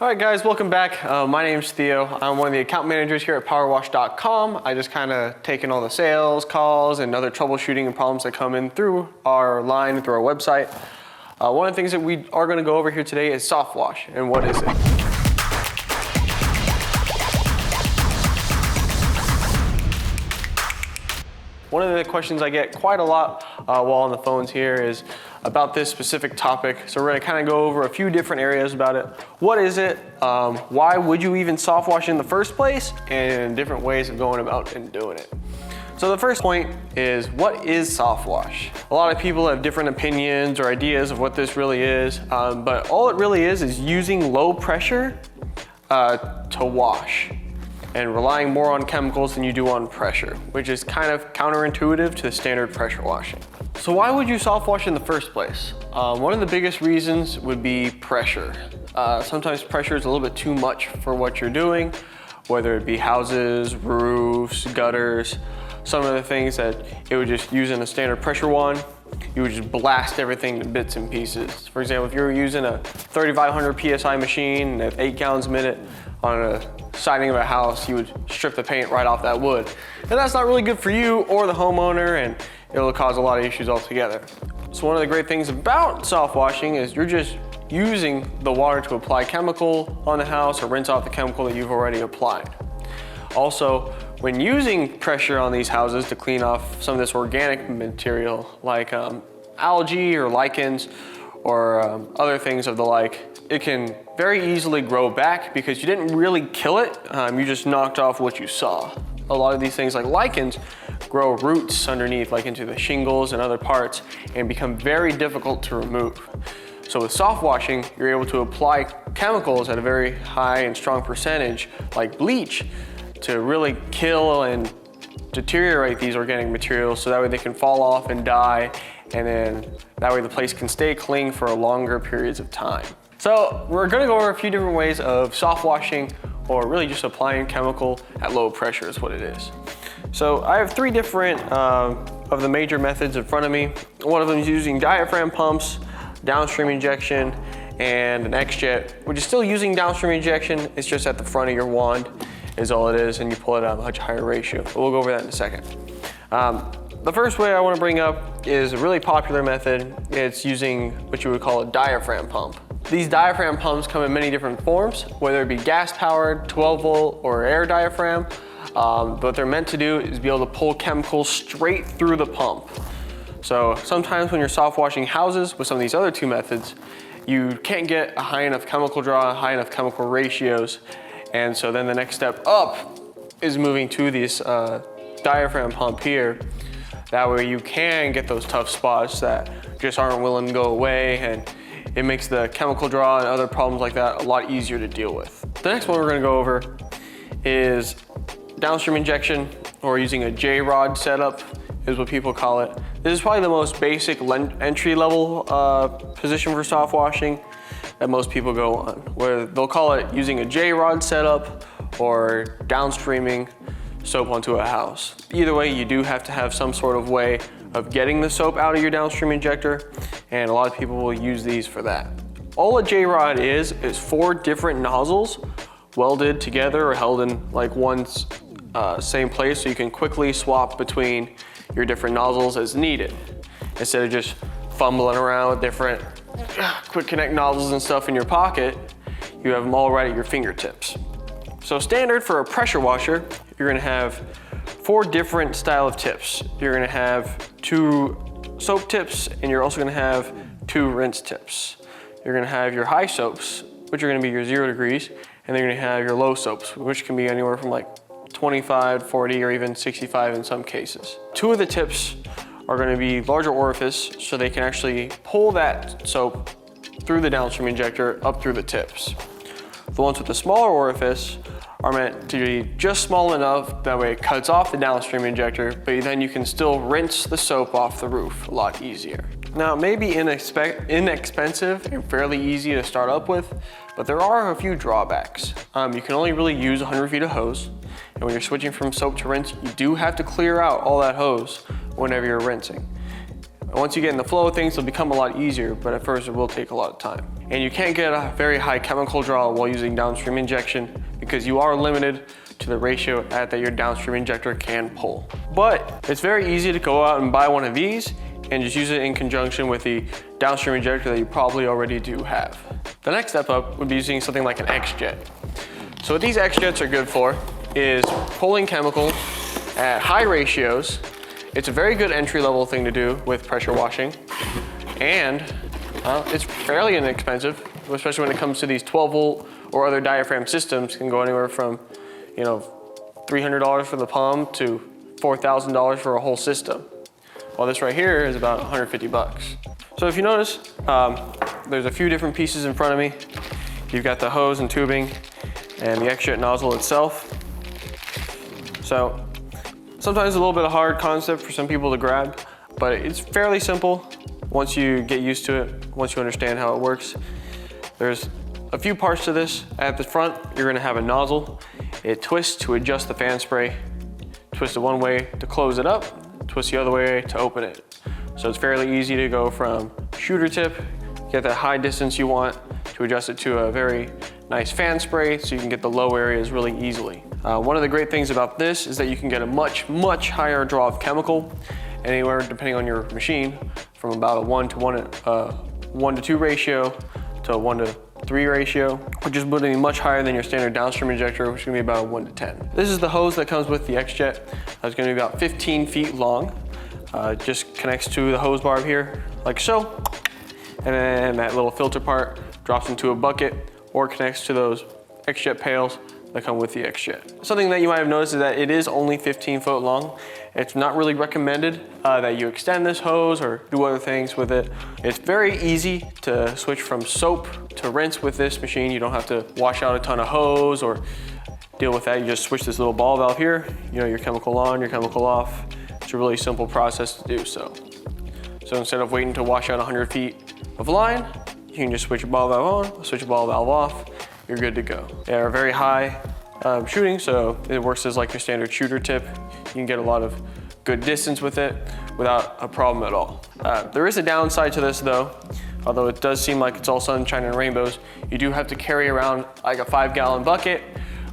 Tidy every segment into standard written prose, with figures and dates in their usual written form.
All right guys, welcome back. My name's Theo. I'm one of the account managers here at Powerwash.com. I just kind of taken all the sales calls and other troubleshooting and problems that come in through our line, through our website. One of the things that we are going to go over here today is soft wash, and what is it? One of the questions I get quite a lot while on the phones here is about this specific topic. So we're gonna kind of go over a few different areas about it. What is it? Why would you even soft wash in the first place? And different ways of going about and doing it. So the first point is, what is soft wash? A lot of people have different opinions or ideas of what this really is, but all it really is using low pressure to wash, and relying more on chemicals than you do on pressure, which is kind of counterintuitive to the standard pressure washing. So why would you soft wash in the first place? One of the biggest reasons would be pressure. Sometimes pressure is a little bit too much for what you're doing, whether it be houses, roofs, gutters. Some of the things that it would just use in a standard pressure one, you would just blast everything to bits and pieces. For example, if you were using a 3,500 PSI machine at 8 gallons a minute on a siding of a house, you would strip the paint right off that wood. And that's not really good for you or the homeowner, and it'll cause a lot of issues altogether. So one of the great things about soft washing is you're just using the water to apply chemical on the house or rinse off the chemical that you've already applied. Also, when using pressure on these houses to clean off some of this organic material like algae or lichens or other things of the like, it can very easily grow back because you didn't really kill it, you just knocked off what you saw. A lot of these things like lichens grow roots underneath, like into the shingles and other parts, and become very difficult to remove. So with soft washing, you're able to apply chemicals at a very high and strong percentage, like bleach, to really kill and deteriorate these organic materials so that way they can fall off and die, and then that way the place can stay clean for longer periods of time. So we're gonna go over a few different ways of soft washing, or really just applying chemical at low pressure is what it is. So I have 3 different of the major methods in front of me. One of them is using diaphragm pumps, downstream injection, and an XJet, which is still using downstream injection. It's just at the front of your wand is all it is, and you pull it at a much higher ratio. But we'll go over that in a second. The first way I want to bring up is a really popular method. It's using what you would call a diaphragm pump. These diaphragm pumps come in many different forms, whether it be gas-powered, 12-volt, or air diaphragm. What they're meant to do is be able to pull chemicals straight through the pump. So sometimes when you're soft washing houses with some of these other 2 methods, you can't get a high enough chemical draw, high enough chemical ratios, and so then the next step up is moving to this diaphragm pump here. That way you can get those tough spots that just aren't willing to go away, and it makes the chemical draw and other problems like that a lot easier to deal with. The next one we're gonna go over is downstream injection, or using a J-rod setup is what people call it. This is probably the most basic entry-level position for soft washing that most people go on, where they'll call it using a J-rod setup or downstreaming soap onto a house. Either way, you do have to have some sort of way of getting the soap out of your downstream injector, and a lot of people will use these for that. All a J-rod is 4 different nozzles welded together or held in like one same place, so you can quickly swap between your different nozzles as needed, instead of just fumbling around with different quick connect nozzles and stuff in your pocket. You have them all right at your fingertips. So standard for a pressure washer, you're gonna have 4 different style of tips. You're gonna have 2 soap tips, and you're also gonna have 2 rinse tips. You're gonna have your high soaps, which are gonna be your 0 degrees, and then you're gonna have your low soaps, which can be anywhere from like 25, 40, or even 65 in some cases. 2 of the tips are gonna be larger orifice, so they can actually pull that soap through the downstream injector up through the tips. The ones with the smaller orifice are meant to be just small enough that way it cuts off the downstream injector, but then you can still rinse the soap off the roof a lot easier. Now, it may be inexpensive and fairly easy to start up with, but there are a few drawbacks. You can only really use 100 feet of hose, and when you're switching from soap to rinse, you do have to clear out all that hose whenever you're rinsing. And once you get in the flow of things, it'll become a lot easier, but at first it will take a lot of time. And you can't get a very high chemical draw while using downstream injection because you are limited to the ratio that your downstream injector can pull. But it's very easy to go out and buy one of these and just use it in conjunction with the downstream injector that you probably already do have. The next step up would be using something like an XJet. So what these XJets are good for is pulling chemical at high ratios. It's a very good entry-level thing to do with pressure washing, and it's fairly inexpensive, especially when it comes to these 12-volt or other diaphragm systems. Can go anywhere from, you know, $300 for the pump to $4,000 for a whole system. While this right here is about 150 bucks. So if you notice, there's a few different pieces in front of me. You've got the hose and tubing and the XJet nozzle itself. So sometimes it's a little bit of a hard concept for some people to grab, but it's fairly simple once you get used to it, once you understand how it works. There's a few parts to this. At the front, you're gonna have a nozzle. It twists to adjust the fan spray. Twist it one way to close it up, twist the other way to open it. So it's fairly easy to go from shooter tip, get that high distance you want, to adjust it to a very nice fan spray so you can get the low areas really easily. One of the great things about this is that you can get a much higher draw of chemical, anywhere depending on your machine, from about a 1 to 2 ratio to a 1 to 3 ratio, which is going to be much higher than your standard downstream injector, which is going to be about a 1 to 10. This is the hose that comes with the XJet. It's going to be about 15 feet long. Just connects to the hose barb here, like so. And then that little filter part drops into a bucket or connects to those XJet pails that come with the XJet. Something that you might have noticed is that it is only 15 foot long. It's not really recommended that you extend this hose or do other things with it. It's very easy to switch from soap to rinse with this machine. You don't have to wash out a ton of hose or deal with that. You just switch this little ball valve here, you know, your chemical on, your chemical off. It's a really simple process to do so. So instead of waiting to wash out 100 feet of line, you can just switch your ball valve on, switch your ball valve off, you're good to go. They are very high shooting, so it works as like your standard shooter tip. You can get a lot of good distance with it without a problem at all. There is a downside to this though. Although it does seem like it's all sunshine and rainbows, you do have to carry around like a 5-gallon bucket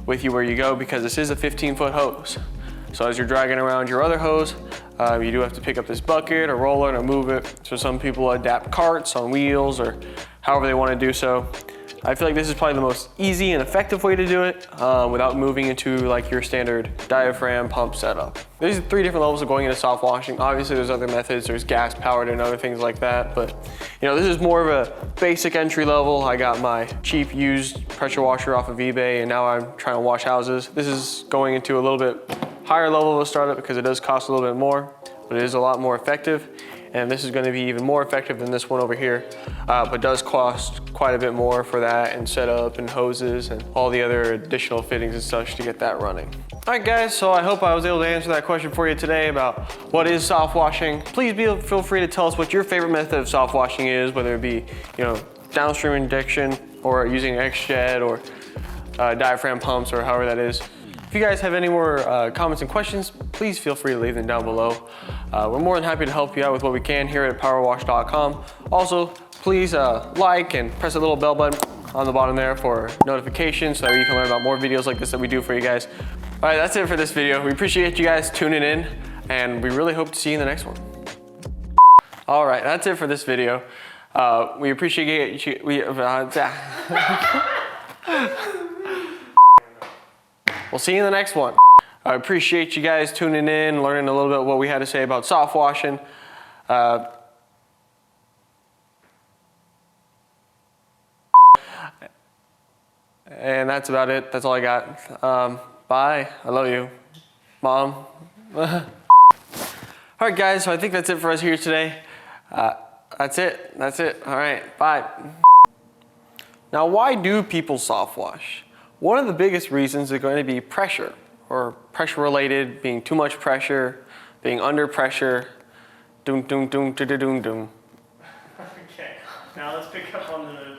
with you where you go because this is a 15-foot hose. So as you're dragging around your other hose, you do have to pick up this bucket or roll it or move it. So some people adapt carts on wheels or however they want to do so. I feel like this is probably the most easy and effective way to do it without moving into like your standard diaphragm pump setup. There's 3 different levels of going into soft washing. Obviously there's other methods, there's gas powered and other things like that, but you know, this is more of a basic entry level. I got my cheap used pressure washer off of eBay and now I'm trying to wash houses. This is going into a little bit higher level of a startup because it does cost a little bit more, but it is a lot more effective. And this is going to be even more effective than this one over here, but does cost quite a bit more for that and setup and hoses and all the other additional fittings and such to get that running. All right guys, so I hope I was able to answer that question for you today about what is soft washing. Please feel free to tell us what your favorite method of soft washing is, whether it be, you know, downstream injection or using XJet or diaphragm pumps or however that is. If you guys have any more comments and questions, please feel free to leave them down below. We're more than happy to help you out with what we can here at Powerwash.com. Also, please like and press the little bell button on the bottom there for notifications so that you can learn about more videos like this that we do for you guys. All right, that's it for this video. We appreciate you guys tuning in and we really hope to see you in the next one. All right, that's it for this video. We appreciate you. We'll see you in the next one. I appreciate you guys tuning in, learning a little bit what we had to say about soft washing. And that's about it. That's all I got. Bye. I love you, Mom. All right, guys. So I think that's it for us here today. That's it. That's it. All right. Bye. Now, why do people soft wash? One of the biggest reasons is going to be pressure, or pressure related, being too much pressure, being under pressure, doom, doom, doom, doom, doom, doom. Okay, now let's pick up on the